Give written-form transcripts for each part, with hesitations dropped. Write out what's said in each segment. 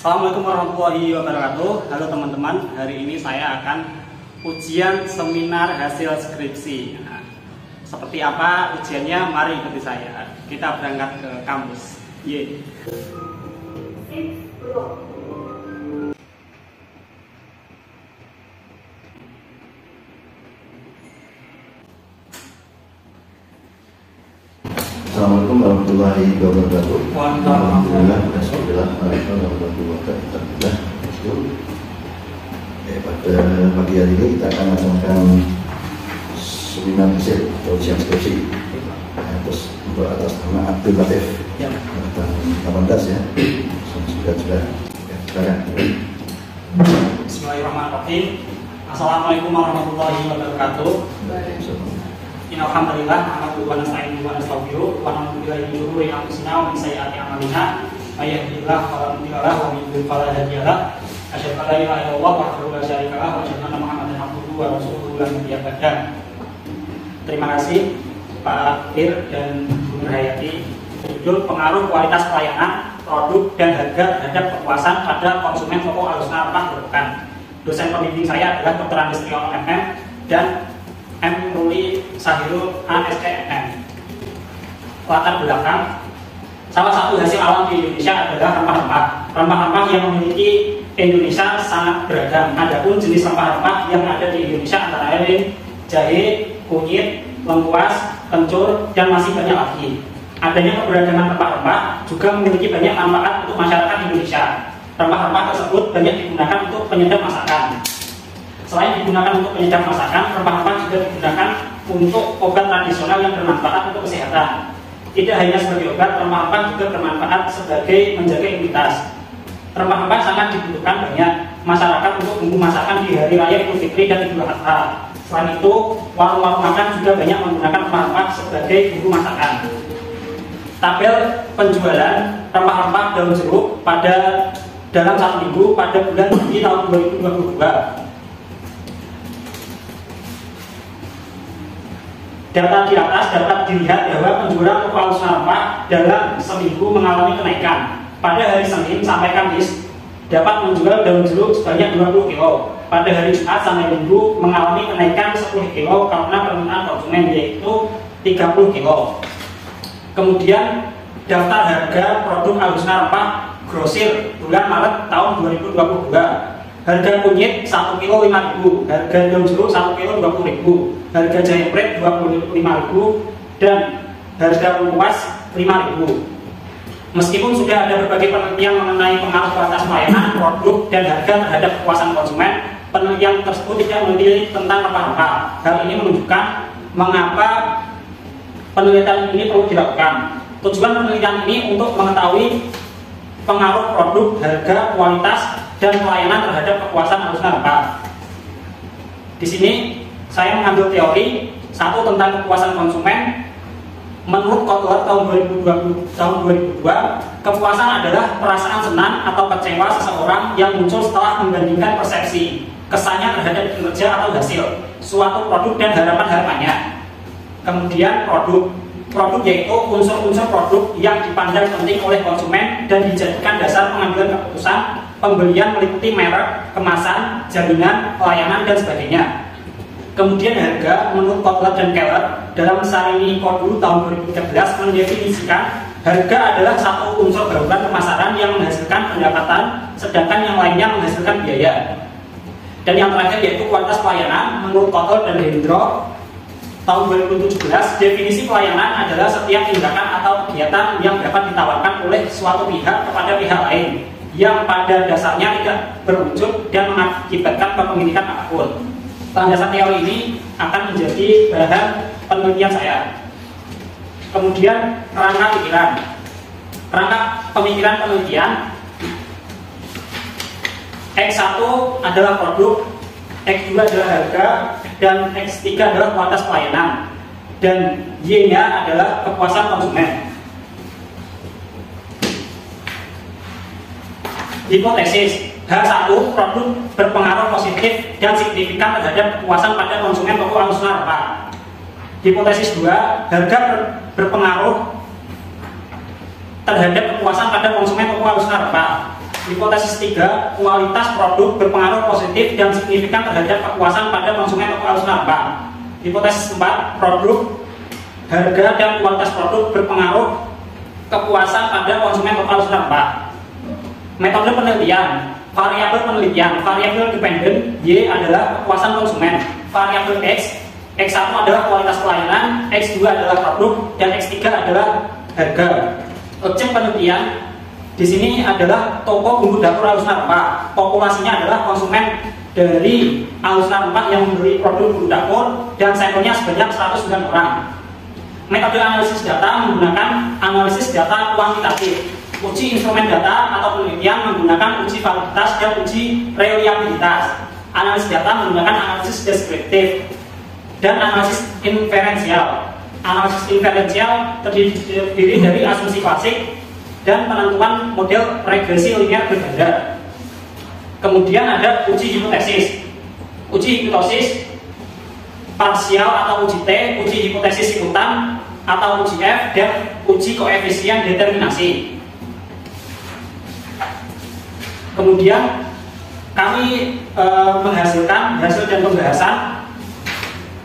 Assalamualaikum warahmatullahi wabarakatuh. Halo teman-teman, hari ini saya akan ujian seminar hasil skripsi. Nah, seperti apa ujiannya? Mari ikuti saya. Kita berangkat ke kampus. Ye. Assalamualaikum warahmatullahi wabarakatuh. Alhamdulillah. Pada pagi hari ini kita akan melaksanakan seminar hasil ujian skripsi. Terus untuk atas nama Abdul Latif, angkatan 18 ya. Sudah. Silakan. Bismillahirrahmanirrahim. Assalamualaikum warahmatullahi wabarakatuh. Alhamdulillah, nahmaduhu wa nasta'inuhu wa nastaghfiruh wa na'udzu billahi min shururi anfusina wa min sayyiati a'malina. May yahdihillahu fala mudilla lahu wa may yudlil fala hadiya lahu. Asyhadu an la ilaha illallah wahdahu la syarika lahu wa asyhadu anna Muhammadan abduhu wa rasuluhu la nabiyya ba'dah. Terima kasih Pak Fir dan Bu Nurhayati. Judul pengaruh kualitas pelayanan, produk dan harga terhadap kepuasan pada konsumen toko Al-Husna Rempah Gerobokan. Dosen pembimbing saya adalah Dr. Andis Triyono MM dan M. Ruli Sahirul ASEM. Latar belakang, salah satu hasil alam di Indonesia adalah rempah-rempah. Rempah-rempah yang memiliki Indonesia sangat beragam. Adapun jenis rempah-rempah yang ada di Indonesia antara lain jahe, kunyit, lengkuas, kencur, dan masih banyak lagi. Adanya keberagaman rempah-rempah juga memiliki banyak manfaat untuk masyarakat Indonesia. Rempah-rempah tersebut banyak digunakan untuk penyedap masakan. Selain digunakan untuk penyedap masakan, rempah-rempah juga digunakan untuk obat tradisional yang bermanfaat untuk kesehatan. Tidak hanya sebagai obat, rempah-rempah juga bermanfaat sebagai menjaga imunitas. Rempah-rempah sangat dibutuhkan banyak masyarakat untuk bumbu masakan di hari raya Idul Fitri dan Idul Adha. Selain itu, warung-warung makan juga banyak menggunakan rempah-rempah sebagai bumbu masakan. Tabel penjualan rempah-rempah daun jeruk dalam 1 minggu pada bulan Juli tahun 2022. Data di atas dapat dilihat bahwa penjualan toko Al-Husna Rempah dalam seminggu mengalami kenaikan. Pada hari Senin sampai Kamis dapat menjual daun jeruk sebanyak 20 kg. Pada hari Jumat sampai Minggu mengalami kenaikan 10 kg karena permintaan konsumen, yaitu 30 kg. Kemudian daftar harga produk Al-Husna Rempah grosir bulan Maret tahun 2022. Harga kunyit 1 kg 5.000, harga daun jeruk 1 kg 20.000, harga jahe pret 25.000 dan harga lengkuas 5.000. Meskipun sudah ada berbagai penelitian mengenai pengaruh kualitas pelayanan, produk dan harga terhadap kepuasan konsumen, penelitian tersebut tidak meneliti tentang rempah-rempah. Hal ini menunjukkan mengapa penelitian ini perlu dilakukan. Tujuan penelitian ini untuk mengetahui pengaruh produk, harga, kualitas dan pelayanan terhadap kepuasan Al-Husna Rempah. Di sini saya mengambil teori satu tentang kepuasan konsumen. Menurut Kotler tahun 2002, kepuasan adalah perasaan senang atau kecewa seseorang yang muncul setelah membandingkan persepsi, kesannya terhadap kinerja atau hasil suatu produk dan harapan-harapannya. Kemudian produk yaitu unsur-unsur produk yang dipandang penting oleh konsumen dan dijadikan dasar pengambilan keputusan pembelian, meliputi merek, kemasan, jaminan, pelayanan, dan sebagainya. Kemudian harga, menurut Kotler dan Keller dalam Sarini Kodu tahun 2013 mendefinisikan harga adalah satu unsur bangunan pemasaran yang menghasilkan pendapatan, sedangkan yang lainnya menghasilkan biaya. Dan yang terakhir yaitu kualitas pelayanan, menurut Kotler dan Hendro tahun 2017, definisi pelayanan adalah setiap tindakan atau kegiatan yang dapat ditawarkan oleh suatu pihak kepada pihak lain yang pada dasarnya tidak berwujud dan mengakibatkan kepemilikan apapun. Landasan teori ini akan menjadi bahan penelitian saya. Kemudian kerangka pikiran. Kerangka pemikiran penelitian. X1 adalah produk, X2 adalah harga, dan X3 adalah kualitas pelayanan, dan Y-nya adalah kepuasan konsumen. Hipotesis H1, produk berpengaruh positif dan signifikan terhadap kepuasan pada konsumen toko Al-Husna Rempah. Hipotesis 2, harga berpengaruh terhadap kepuasan pada konsumen toko Al-Husna Rempah. Hipotesis 3, kualitas produk berpengaruh positif dan signifikan terhadap kepuasan pada konsumen toko Al-Husna Rempah. Hipotesis 4, produk, harga dan kualitas produk berpengaruh kepuasan pada konsumen toko Al-Husna Rempah. Metode penelitian, variabel dependen, Y adalah kepuasan konsumen, variabel X1 adalah kualitas pelayanan, X2 adalah produk, dan X3 adalah harga. Objek penelitian di sini adalah toko bumbu dapur Al-Husna Rempah. Populasinya adalah konsumen dari Al-Husna Rempah yang membeli produk bumbu dapur dan sampelnya sebanyak 109 orang. Metode analisis data menggunakan analisis data kuantitatif. Uji instrumen data atau penelitian menggunakan uji validitas dan uji reliabilitas. Analisis data menggunakan analisis deskriptif dan analisis inferensial. Analisis inferensial terdiri dari asumsi klasik dan penentuan model regresi linear berganda. Kemudian ada uji hipotesis. Uji hipotesis parsial atau uji T, uji hipotesis ikutan atau uji F, dan uji koefisien determinasi. Kemudian kami menghasilkan hasil dan pembahasan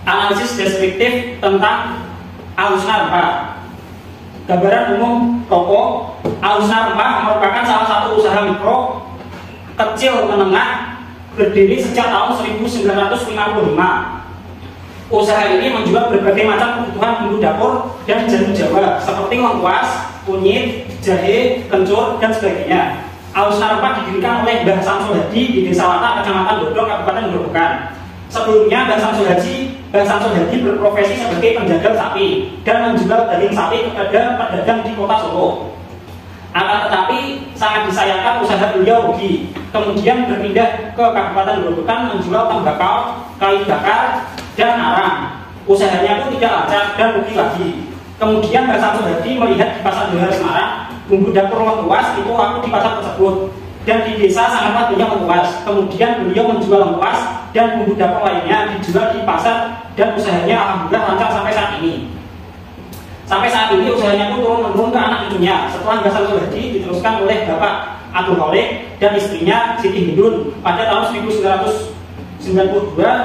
analisis deskriptif tentang Al-Husna Rempah. Gambaran umum toko Al-Husna Rempah merupakan salah satu usaha mikro kecil menengah berdiri sejak tahun 1955. Usaha ini menjual berbagai macam kebutuhan bumbu dapur dan jamu Jawa seperti lengkuas, kunyit, jahe, kencur, dan sebagainya. Al-Husna Rempah didirikan oleh Mbah Samsul Hadi di Desa Watak, Kecamatan Dodong, Kabupaten Grobogan. Sebelumnya Mbah Samsul Hadi berprofesi sebagai penjagal sapi dan menjual daging sapi kepada pedagang di kota Solo. Akan tetapi sangat disayangkan usaha beliau rugi. Kemudian berpindah ke Kabupaten Grobogan menjual tembakau, kayu bakar, dan arang. Usahanya pun tidak lancar dan rugi lagi. Kemudian Mbah Samsul Hadi melihat di pasar Johar Semarang bumbu dapur lengkuas itu laku di pasar tersebut, dan di desa sangatlah banyak lengkuas. Kemudian beliau menjual lengkuas dan bumbu dapur lainnya dijual di pasar, dan usahanya alhamdulillah lancar sampai saat ini. Sampai saat ini usahanya pun turun-menurun ke anak cucunya. Setelah Mbah Samsul Hadi diteruskan oleh Bapak Abdul Holik dan istrinya Siti Hindun pada tahun 1992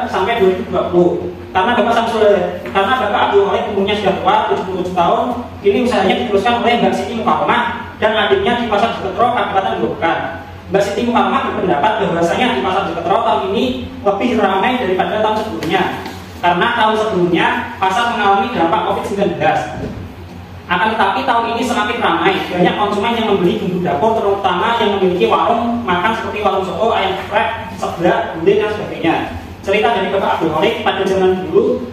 sampai 2020. Karena Bapak Abdul Holik umurnya sudah tua, 77 tahun, kini usahanya diteruskan oleh Mbak Siti Mukarramah dan adiknya di Pasar Jeketro, Kabupaten Grobogan. Mbak Siti Mukarramah berpendapat bahwasanya di Pasar Jeketro tahun ini lebih ramai daripada tahun sebelumnya, karena tahun sebelumnya pasar mengalami dampak COVID-19. Akan tetapi tahun ini semakin ramai, banyak konsumen yang membeli bumbu dapur, terutama yang memiliki warung makan seperti warung Solo, ayam geprek, seblak, gulai, dan sebagainya. Cerita dari Bapak Abdul Holik, pada zaman dulu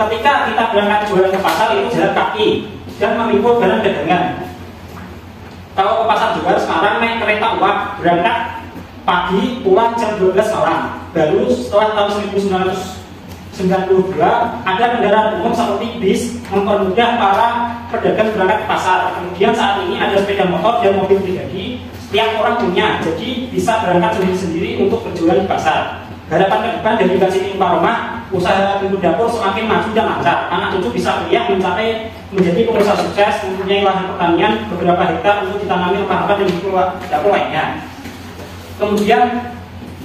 ketika kita berangkat jualan ke pasar itu jalan kaki dan memikul barang dagangan. Kalau ke pasar Johar Semarang naik kereta uap, berangkat pagi, pulang jam 12 malam. Baru setelah tahun 1992 ada kendaraan umum seperti bis mempermudah para pedagang berangkat ke pasar. Kemudian saat ini ada sepeda motor dan mobil pribadi, setiap orang punya, jadi bisa berangkat sendiri-sendiri untuk berjualan di pasar. Harapan ke depan dari Mbak Siti Mukarramah, usaha bumbu dapur semakin maju dan lancar. Anak cucu bisa kuliah mencapai menjadi pengusaha sukses, mempunyai lahan pertanian beberapa hektar untuk ditanami rempah-rempah dan bumbu dapur lainnya. Kemudian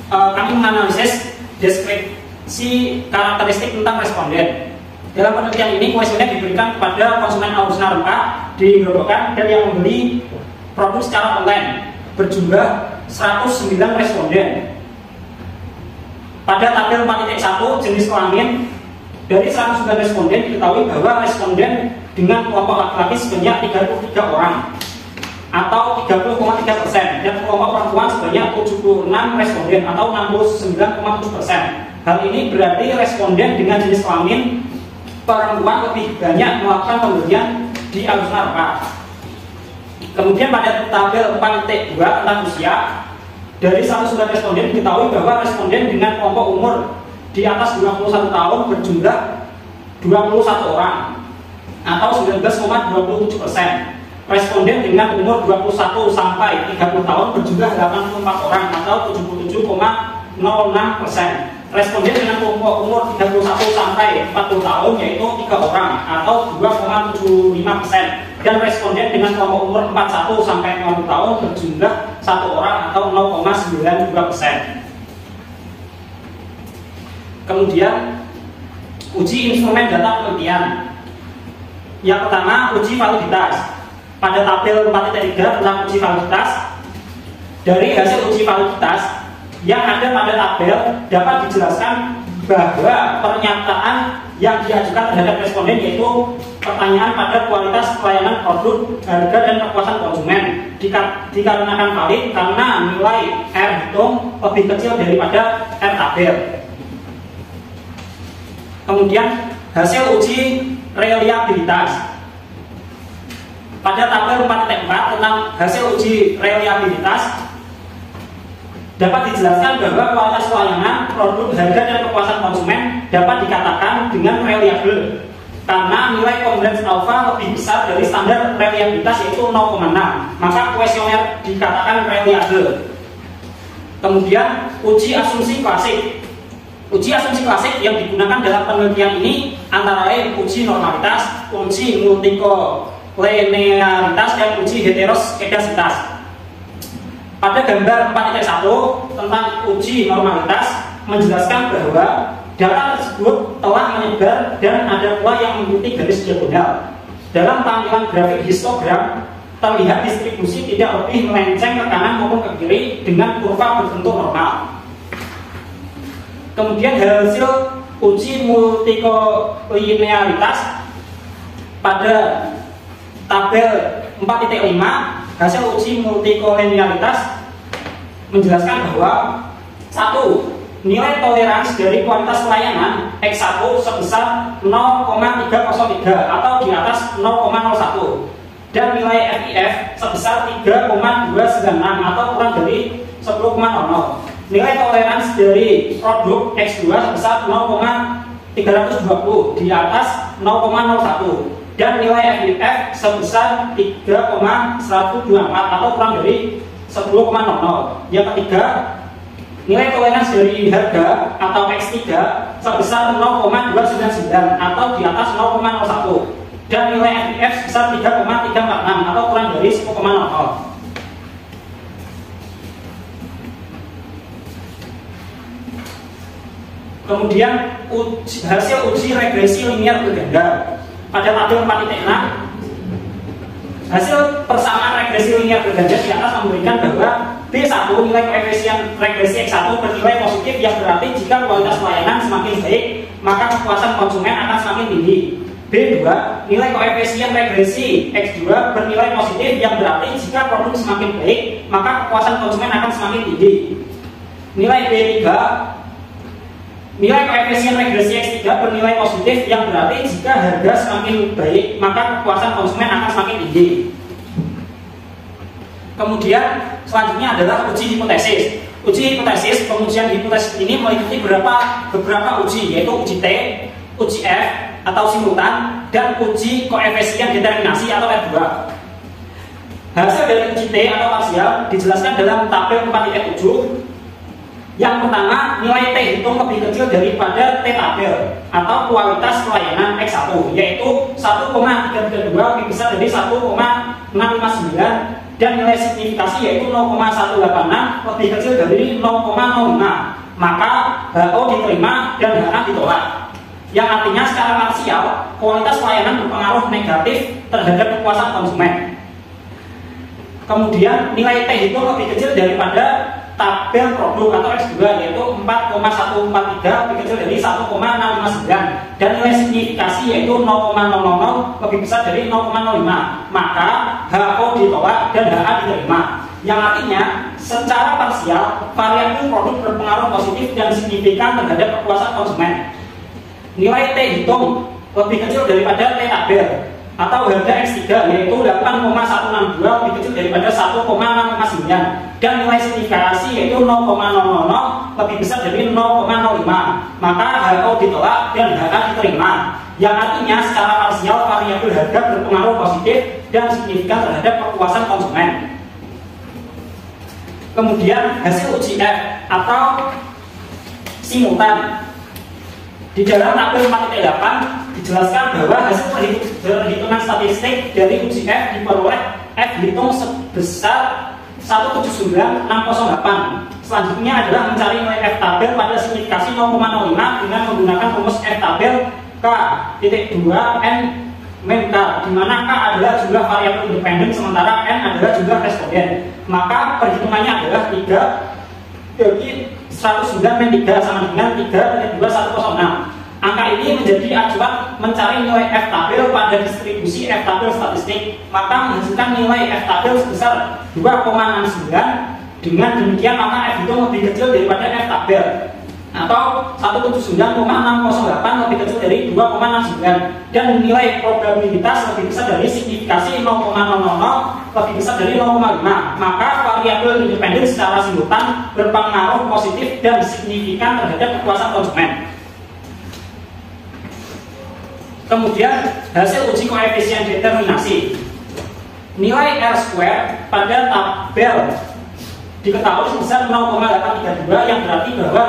kami menganalisis deskripsi karakteristik tentang responden. Dalam penelitian ini kuesioner diberikan kepada konsumen Al-Husna Rempah di Grobogan dan yang membeli produk secara online berjumlah 109 responden. Pada tabel 4.1 jenis kelamin, dari 109 responden diketahui bahwa responden dengan kelompok laki-laki sebanyak 33 orang atau 30,3%, dan kelompok perempuan sebanyak 76 responden atau 69,7%. Hal ini berarti responden dengan jenis kelamin perempuan lebih banyak melakukan pembelian di Al-Husna Rempah. Kemudian pada tabel 4.2 tentang usia, dari 109 responden diketahui bahwa responden dengan kelompok umur di atas 21 tahun berjumlah 21 orang atau 19,27%. Responden dengan umur 21 sampai 30 tahun berjumlah 84 orang atau 77,06%. Responden dengan kelompok umur 31 sampai 40 tahun yaitu 3 orang atau 2,75%. dan responden dengan kelompok umur 41 sampai 60 tahun berjumlah 1 orang atau 0,92%. Kemudian uji instrumen data penelitian. Yang pertama, uji validitas. Pada tabel 4.3 tentang uji validitas, dari hasil uji validitas yang ada pada tabel dapat dijelaskan bahwa pernyataan yang diajukan terhadap responden yaitu pertanyaan pada kualitas pelayanan produk, harga, dan kepuasan konsumen dikarenakan valid karena nilai R hitung lebih kecil daripada R tabel. Kemudian hasil uji reliabilitas. Pada tabel 4.4 tentang hasil uji reliabilitas dapat dijelaskan bahwa kualitas pelayanan, produk, harga, dan kepuasan konsumen dapat dikatakan dengan reliable karena nilai confidence alpha lebih besar dari standar reliabilitas yaitu 0,6, maka kuesioner dikatakan reliable. Kemudian uji asumsi klasik. Uji asumsi klasik yang digunakan dalam penelitian ini antara lain uji normalitas, uji multikolinearitas, dan uji heteroskedasitas. Pada gambar 4.1 tentang uji normalitas menjelaskan bahwa data tersebut telah menyebar dan ada pula yang mengikuti garis diagonal. Dalam tampilan grafik histogram terlihat distribusi tidak lebih melenceng ke kanan maupun ke kiri dengan kurva berbentuk normal. Kemudian hasil uji multikolinearitas pada tabel 4.5, hasil uji multikolinearitas menjelaskan bahwa 1. Nilai toleransi dari kualitas pelayanan X1 sebesar 0,303 atau di atas 0,01 dan nilai FIF sebesar 3,296 atau kurang dari 10,00. Nilai toleransi dari produk X2 sebesar 0,320 di atas 0,01 dan nilai FIF sebesar 3,124 atau kurang dari 10,00. Yang ketiga, nilai toleransi dari harga atau X3 sebesar 0,299 atau di atas 0,01 dan nilai FIF sebesar 3,346 atau kurang dari 10,00. Kemudian hasil uji regresi linear berganda. Pada tabel 4.6, hasil persamaan regresi linear berganda di atas memberikan bahwa B1 nilai koefisien regresi X1 bernilai positif yang berarti jika kualitas pelayanan semakin baik maka kepuasan konsumen akan semakin tinggi. B2 nilai koefisien regresi X2 bernilai positif yang berarti jika produk semakin baik maka kepuasan konsumen akan semakin tinggi. Nilai B3 nilai koefisien regresi X3 bernilai positif yang berarti jika harga semakin baik maka kepuasan konsumen akan semakin tinggi. Kemudian selanjutnya adalah uji hipotesis. Uji hipotesis, pengujian hipotesis ini meliputi beberapa uji, yaitu uji T, uji F atau simultan, dan uji koefisien determinasi atau F2. Hasil dari uji T atau parsial dijelaskan dalam tabel 4.7. Yang pertama, nilai T hitung lebih kecil daripada T tabel atau kualitas pelayanan X1, yaitu 1,332 lebih besar dari 1,659 dan nilai signifikasi yaitu 0,186 lebih kecil dari 0,05, maka HO diterima dan HA ditolak. Yang artinya secara parsial kualitas pelayanan berpengaruh negatif terhadap kepuasan konsumen. Kemudian nilai T hitung lebih kecil daripada tabel produk atau X2 yaitu 4,143 lebih kecil dari 1,659 dan nilai signifikasi yaitu 0,000 lebih besar dari 0,05, maka HO ditolak dan HA diterima. Yang artinya secara parsial variabel produk berpengaruh positif dan signifikan terhadap kepuasan konsumen. Nilai T hitung lebih kecil daripada T tabel atau harga X3 yaitu 8,162 lebih kecil daripada 1,659 dan nilai signifikasi yaitu 0,00 lebih besar dari 0,05, maka HO ditolak dan HA diterima. Yang artinya secara parsial variabel harga berpengaruh positif dan signifikan terhadap kepuasan konsumen. Kemudian hasil uji F atau simultan. Di dalam tabel 4.8 dijelaskan bahwa hasil perhitungan statistik dari uji F diperoleh F hitung sebesar 179,608. Selanjutnya adalah mencari nilai F tabel pada signifikasi 0,05 dengan menggunakan rumus F tabel K.2 N min K, di mana K adalah jumlah variabel independen sementara N adalah jumlah responden. Maka perhitungannya adalah 3 bagi 109 min 3 sama dengan 3,2106. Angka ini menjadi acuan mencari nilai F tabel pada distribusi F tabel statistik, maka menghasilkan nilai F tabel sebesar 2,69. Dengan demikian maka F itu lebih kecil daripada F tabel, atau 179,608 lebih kecil dari 2,69, dan nilai probabilitas lebih besar dari signifikasi 0,00 lebih besar dari 0,5. Maka variabel independen secara simultan berpengaruh positif dan signifikan terhadap kepuasan konsumen. Kemudian hasil uji koefisien determinasi. Nilai R2 pada tabel diketahui sebesar 0,832, yang berarti bahwa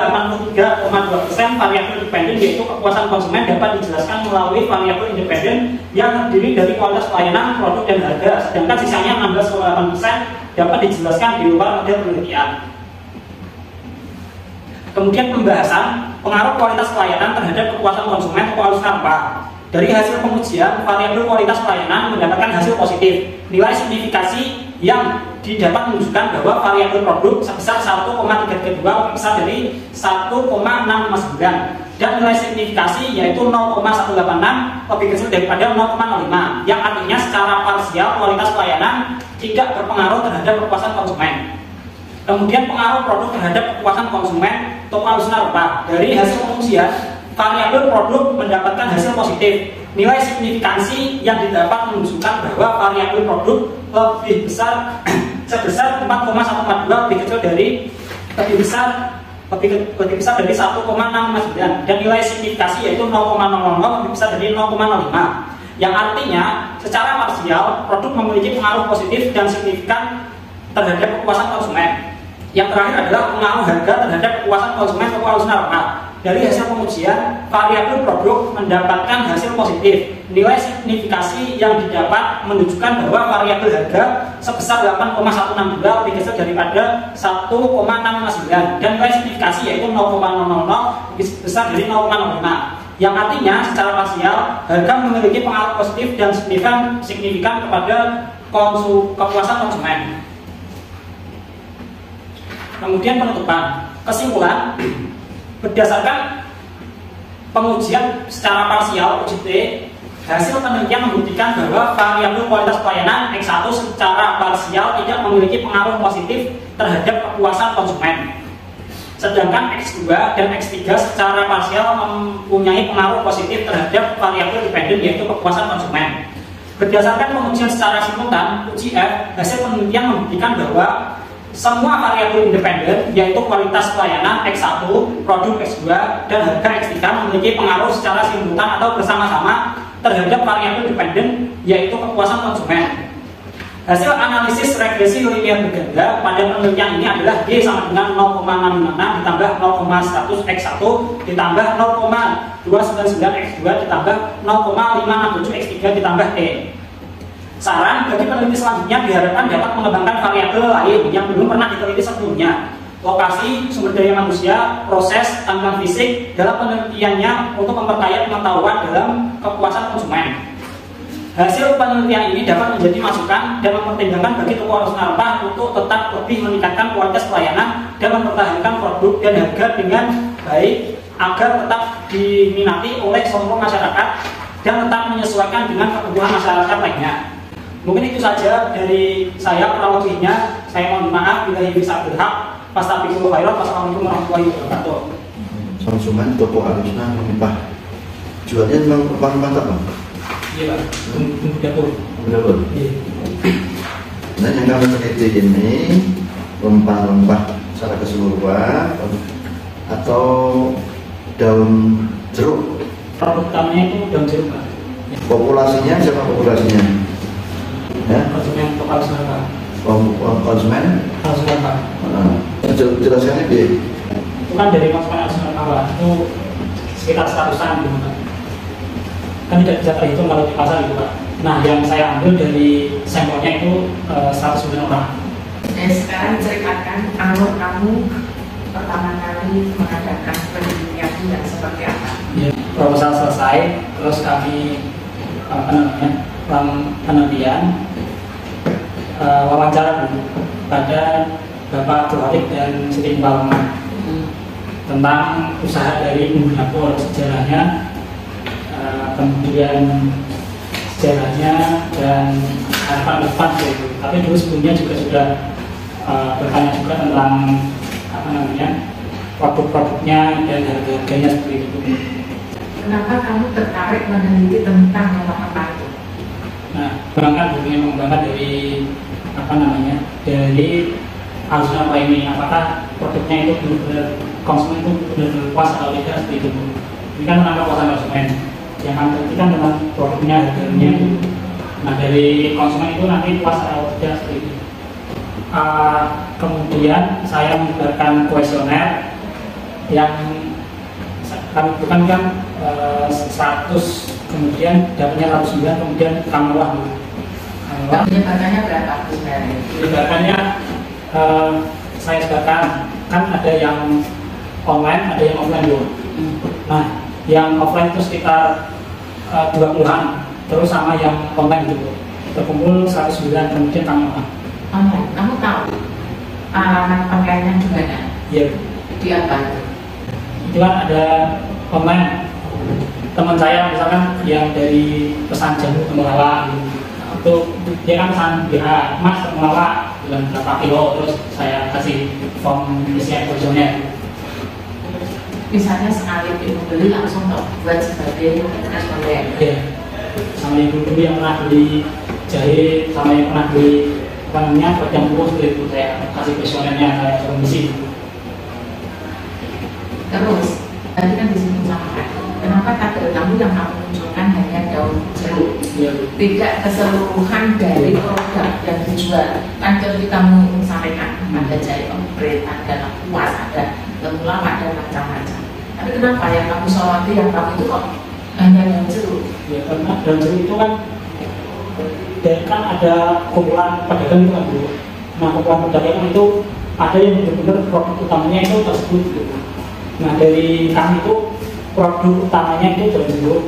83,2% variabel independen yaitu kepuasan konsumen dapat dijelaskan melalui variabel independen yang terdiri dari kualitas pelayanan, produk, dan harga, sedangkan sisanya 16,8% dapat dijelaskan di luar model penelitian. Kemudian pembahasan pengaruh kualitas pelayanan terhadap kepuasan konsumen atau halusnya apa? Dari hasil pengujian, variabel kualitas pelayanan mendapatkan hasil positif. Nilai signifikasi yang didapat menunjukkan bahwa variabel produk sebesar 1,32 besar dari 1,659, dan nilai signifikasi yaitu 0,186 lebih kecil daripada 0,05, yang artinya secara parsial kualitas pelayanan tidak berpengaruh terhadap kepuasan konsumen. Kemudian pengaruh produk terhadap kepuasan konsumen atau halusnya apa? Dari hasil pengujian, variabel produk mendapatkan hasil positif. Nilai signifikansi yang didapat menunjukkan bahwa variabel produk lebih besar sebesar 4,142 lebih kecil dari lebih besar dari 1,659, dan nilai signifikasi yaitu 0,00 lebih besar dari 0,05, yang artinya secara parsial produk memiliki pengaruh positif dan signifikan terhadap kepuasan konsumen. Yang terakhir adalah pengaruh harga terhadap kepuasan konsumen atau halusnya apa? Dari hasil pengujian, variabel produk mendapatkan hasil positif. Nilai signifikasi yang didapat menunjukkan bahwa variabel harga sebesar 8,162 lebih kecil daripada 1,659, dan nilai signifikasi yaitu 0,00 lebih besar dari 0,05, yang artinya secara parsial harga memiliki pengaruh positif dan signifikan kepada kepuasan konsumen. Kemudian penutupan. Kesimpulan, berdasarkan pengujian secara parsial (UJT), hasil penelitian membuktikan bahwa variabel kualitas pelayanan X1 secara parsial tidak memiliki pengaruh positif terhadap kepuasan konsumen. Sedangkan X2 dan X3 secara parsial mempunyai pengaruh positif terhadap variabel independen yaitu kepuasan konsumen. Berdasarkan pengujian secara simultan (uji F), hasil penelitian membuktikan bahwa semua variabel independen yaitu kualitas pelayanan X1, produk X2, dan harga X3 memiliki pengaruh secara simultan atau bersama-sama terhadap variabel independen yaitu kepuasan konsumen. Hasil analisis regresi linear berganda pada penelitian ini adalah G sama dengan 0,656 ditambah 0,100 X1 ditambah 0,299 X2 ditambah 0,567 X3 ditambah T. Saran bagi peneliti selanjutnya diharapkan dapat mengembangkan variabel lain yang belum pernah diteliti sebelumnya. Lokasi, sumber daya manusia, proses, tampilan fisik dalam penelitiannya untuk memperkaya pengetahuan dalam kepuasan konsumen. Hasil penelitian ini dapat menjadi masukan dan mempertimbangkan bagi toko halusnya untuk tetap lebih meningkatkan kualitas pelayanan dan mempertahankan produk dan harga dengan baik agar tetap diminati oleh seluruh masyarakat dan tetap menyesuaikan dengan kebutuhan masyarakat lainnya. Mungkin itu saja dari saya, kurang lebihnya saya mohon maaf bila bisa berhak. Fastabiqul khairat. Wassalamualaikum warahmatullahi wabarakatuh. Konsumen toko halusnya melimpah. Jualnya memang rempah-rempah tak bang? Iya Pak, dapur. Dapur. Iya. Nah yang kami teliti ini rempah-rempah secara keseluruhan atau daun jeruk? Produk utamanya itu daun jeruk Pak. Populasinya siapa populasinya? Ya? Konsumen toko halusnya Pak. Konsumen? Halusnya Pak. Jelaskannya di? Itu kan dari konsumen halusnya Pak, itu sekitar 100-an gitu Pak. kan tidak bisa terhitung kalau di pasar gitu Pak. Nah yang saya ambil dari sampelnya itu 109 orang. Sekarang ceritakan alur kamu pertama kali mengadakan penelitian yang seperti apa? Ya, proposal selesai, terus kami penelitian wawancara dulu pada Bapak Tuharik dan Siti Palongan tentang usaha dari Bumbu Dapur, sejarahnya, kemudian sejarahnya dan harapan depan gitu. Tapi dulu sebelumnya juga sudah bertanya juga tentang produk-produknya dan harga-harganya seperti itu. Kenapa kamu tertarik meneliti tentang rempah-rempah itu? Nah, berangkat dari dari alunan apa ini, apakah produknya itu benar-benar konsumen itu benar-benar puas atau tidak seperti itu. Ini kan tentang kepuasan konsumen. Yang kami perhatikan tentang produknya, harganya. Nah, dari konsumen itu nanti puas atau tidak seperti itu. Kemudian saya menyebarkan kuesioner yang kami bukan kan 100, kemudian dapatnya 109, kemudian kami olah dulu. Penyebarannya berapa sebenarnya? Penyebarannya saya sebarkan, kan ada yang online, ada yang offline dulu. Nah, yang offline itu sekitar 20-an, terus sama yang online dulu. Terkumpul 109, kemudian kami olah. Online, kamu tahu alamat online-nya di mana? Iya. Di apa itu? Itu kan ada online, teman saya misalkan yang dari pesan jamu Temulawak itu dia kan pesan BA, Mas Temulawak bilang berapa kilo, terus saya kasih form isian kuesioner. Misalnya sekali membeli langsung buat sebagai responden. Iya. Sama yang dulu yang pernah beli jahe, sama yang pernah beli namanya yang puluh seperti itu, saya kasih kuesionernya, saya suruh ngisi. Terus, tadi kan di sini sama, kenapa tabel kamu yang kamu munculkan hanya daun jeruk, tidak keseluruhan dari produk yang dijual? Kan tadi kamu sampaikan ada jahe emprit, ada puas, ada temulawak, ada macam-macam. Tapi kenapa yang kamu soroti, yang kamu itu kok hanya daun jeruk? Ya karena daun jeruk itu kan ada kumpulan pedagang itu kan dulu. Nah kumpulan pedagang itu ada yang benar-benar produk utamanya itu tersebut gitu. Nah dari kami itu produk utamanya itu daun jeruk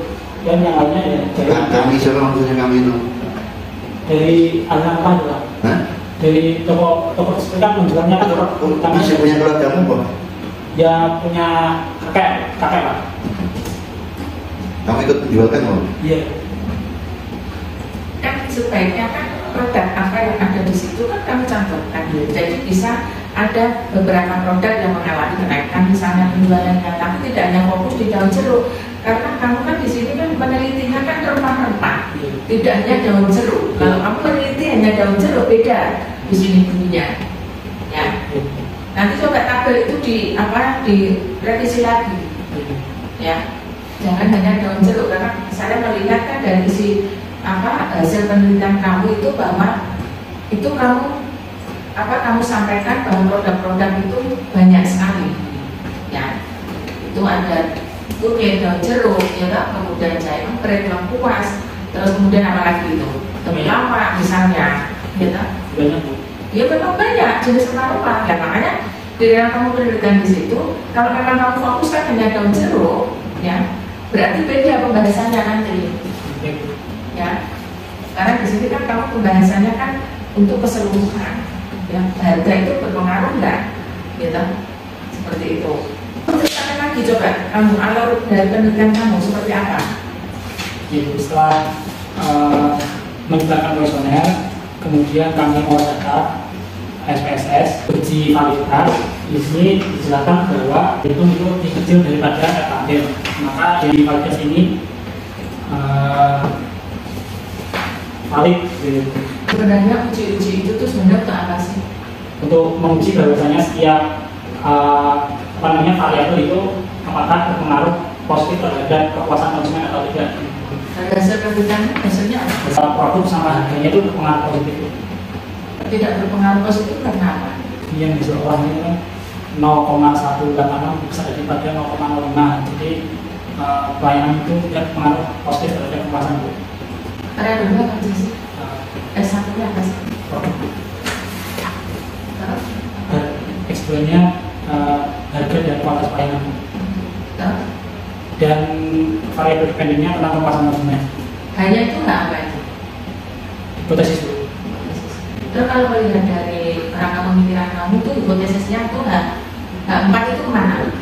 dan yang lainnya ya dari Kami siapa maksudnya kami itu? dari aliran apa juga? Dari toko tersebut kan menjualnya kan produk utamanya. Masih punya keluargamu kok? Ya punya kakek Pak. Kamu ikut jualkan kok? Iya. Kan sebaiknya kan produk apa yang ada di situ kan kamu cantumkan. Jadi bisa ada beberapa produk yang mengalami kenaikan, misalnya penjualannya, tapi tidak hanya fokus di daun jeruk, karena kamu kan di sini kan penelitiannya kan rempah-rempah, tidak hanya daun jeruk. Kalau kamu meneliti hanya daun jeruk, beda di sini bunyinya. Ya. Nanti coba tabel itu direvisi lagi. Ya. Jangan hanya daun jeruk, karena saya melihat kan dari hasil penelitian kamu itu bahwa itu kamu sampaikan bahwa produk-produk itu banyak sekali, ya itu ada kunyit, daun jeruk, ya kan? Kemudian jahe emprit, lengkuas, terus kemudian apa lagi itu temulawak misalnya, ya kan? Banyak. Ya memang banyak jenis rempah, ya makanya di dalam kamu penelitian di situ, kalau memang kamu fokuskan hanya daun jeruk, ya berarti beda pembahasannya nanti, ya. Karena di sini kan kamu pembahasannya kan untuk keseluruhan, ya harga itu berpengaruh enggak, gitu, seperti itu. Ceritakan lagi coba, kamu alur dari penelitian kamu seperti apa? Jadi setelah menyebarkan kuesioner, kemudian kami olah data SPSS, uji validitas. Di sini dijelaskan bahwa itu lebih kecil daripada RKB. Maka di validitas ini valid. Sebenarnya uji-uji itu tuh sebenarnya untuk apa sih? Untuk menguji bahwasanya setiap variabel itu apakah berpengaruh positif terhadap kepuasan konsumen atau tidak. Hasil penelitian hasilnya apa? Produk sama harganya itu berpengaruh positif. Tidak berpengaruh positif karena apa? Yang dijual orang itu kan 0,186 bisa jadi pada 0,05. Jadi pelayanan itu tidak pengaruh positif terhadap kepuasan Bu. Variabelnya apa aja sih? S1-nya apa sih? X2-nya harga dan kualitas pelayanan. Dan variabel dependennya tentang kepuasan konsumen. Hanya itu nggak apa itu? Hipotesis Bu. Terus kalau melihat dari kerangka pemikiran kamu tuh hipotesisnya tuh empat itu kemana?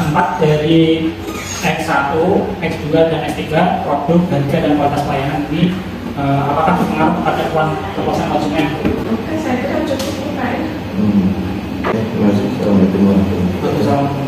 4 dari X1, X2, dan X3 produk, harga, dan kualitas pelayanan ini apakah berpengaruh pada kepuasan konsumen? Oke, saya kira cukup Pak. Terima kasih. Assalamualaikum warahmatullahi wabarakatuh. Assalamualaikum.